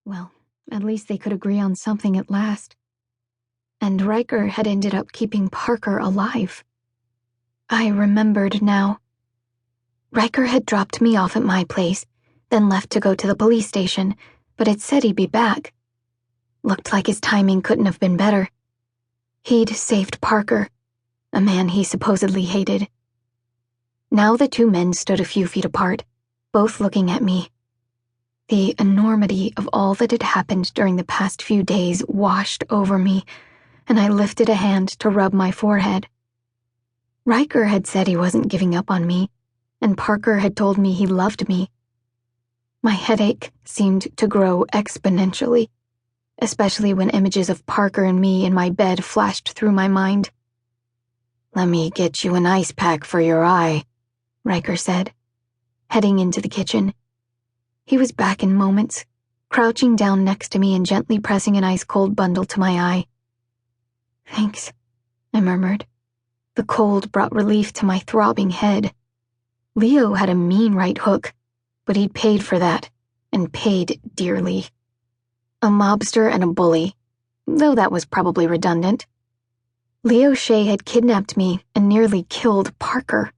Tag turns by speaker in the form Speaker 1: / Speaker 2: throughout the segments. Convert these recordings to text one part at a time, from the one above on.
Speaker 1: Well, at least they could agree on something at last. And Ryker had ended up keeping Parker alive. I remembered now. Ryker had dropped me off at my place, then left to go to the police station, but had said he'd be back. Looked like his timing couldn't have been better. He'd saved Parker, a man he supposedly hated. Now the two men stood a few feet apart, both looking at me. The enormity of all that had happened during the past few days washed over me, and I lifted a hand to rub my forehead. Ryker had said he wasn't giving up on me, and Parker had told me he loved me. My headache seemed to grow exponentially, especially when images of Parker and me in my bed flashed through my mind. "Let me get you an ice pack for your eye," Ryker said, heading into the kitchen. He was back in moments, crouching down next to me and gently pressing an ice-cold bundle to my eye. "Thanks," I murmured. The cold brought relief to my throbbing head. Leo had a mean right hook, but he'd paid for that, and paid dearly. A mobster and a bully, though that was probably redundant. Leo Shea had kidnapped me and nearly killed Parker.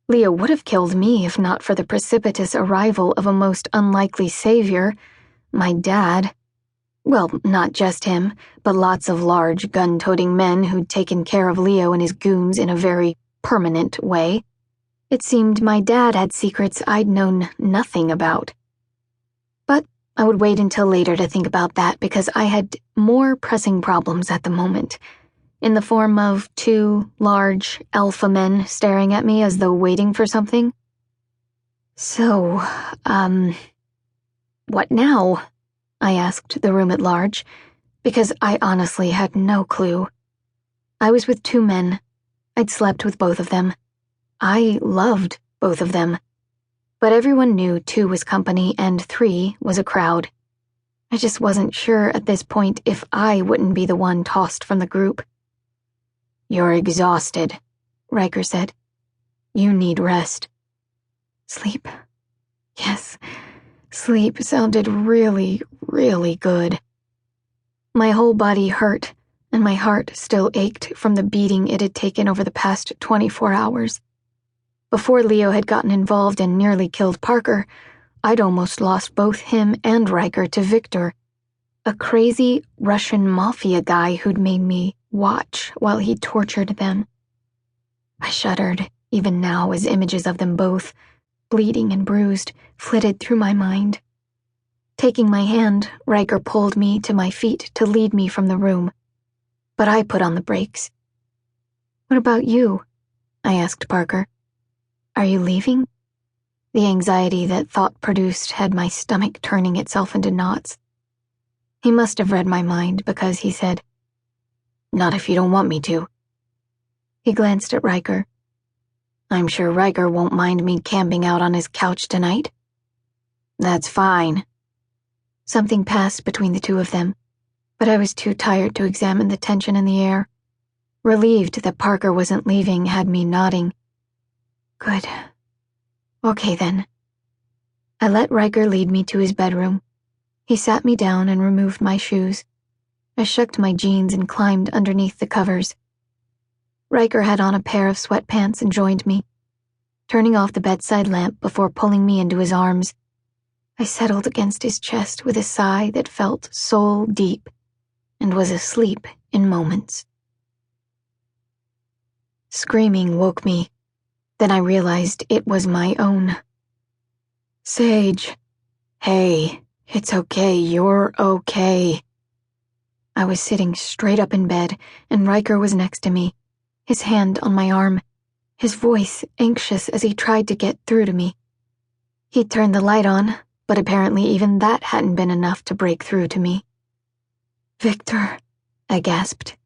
Speaker 1: Leo would have killed me if not for the precipitous arrival of a most unlikely savior, my dad. Well, not just him, but lots of large, gun-toting men who'd taken care of Leo and his goons in a very permanent way. It seemed my dad had secrets I'd known nothing about. But I would wait until later to think about that because I had more pressing problems at the moment, in the form of two large alpha men staring at me as though waiting for something. "So, what now?" I asked the room at large, because I honestly had no clue. I was with two men. I'd slept with both of them. I loved both of them. But everyone knew 2 was company and 3 was a crowd. I just wasn't sure at this point if I wouldn't be the one tossed from the group. "You're exhausted," Ryker said. "You need rest." Sleep. Yes, sleep sounded really, really good. My whole body hurt, and my heart still ached from the beating it had taken over the past 24 hours. Before Leo had gotten involved and nearly killed Parker, I'd almost lost both him and Ryker to Victor, a crazy Russian mafia guy who'd made me watch while he tortured them. I shuddered, even now, as images of them both, bleeding and bruised, flitted through my mind. Taking my hand, Ryker pulled me to my feet to lead me from the room, but I put on the brakes. "What about you?" I asked Parker. "Are you leaving?" The anxiety that thought produced had my stomach turning itself into knots. He must have read my mind because he said, "Not if you don't want me to." He glanced at Ryker. "I'm sure Ryker won't mind me camping out on his couch tonight." "That's fine." Something passed between the two of them, but I was too tired to examine the tension in the air. Relieved that Parker wasn't leaving had me nodding. Good. Okay then. I let Ryker lead me to his bedroom. He sat me down and removed my shoes. I shucked my jeans and climbed underneath the covers. Ryker had on a pair of sweatpants and joined me, turning off the bedside lamp before pulling me into his arms. I settled against his chest with a sigh that felt soul deep and was asleep in moments. Screaming woke me. Then I realized it was my own. "Sage. Hey, it's okay, you're okay." I was sitting straight up in bed, and Ryker was next to me, his hand on my arm, his voice anxious as he tried to get through to me. He'd turned the light on, but apparently even that hadn't been enough to break through to me. "Victor," I gasped.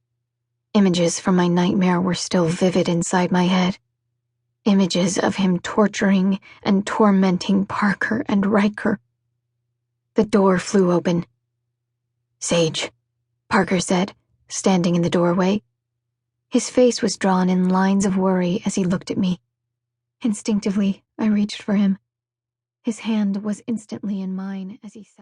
Speaker 1: Images from my nightmare were still vivid inside my head. Images of him torturing and tormenting Parker and Ryker. The door flew open. "Sage," Parker said, standing in the doorway. His face was drawn in lines of worry as he looked at me. Instinctively, I reached for him. His hand was instantly in mine as he sat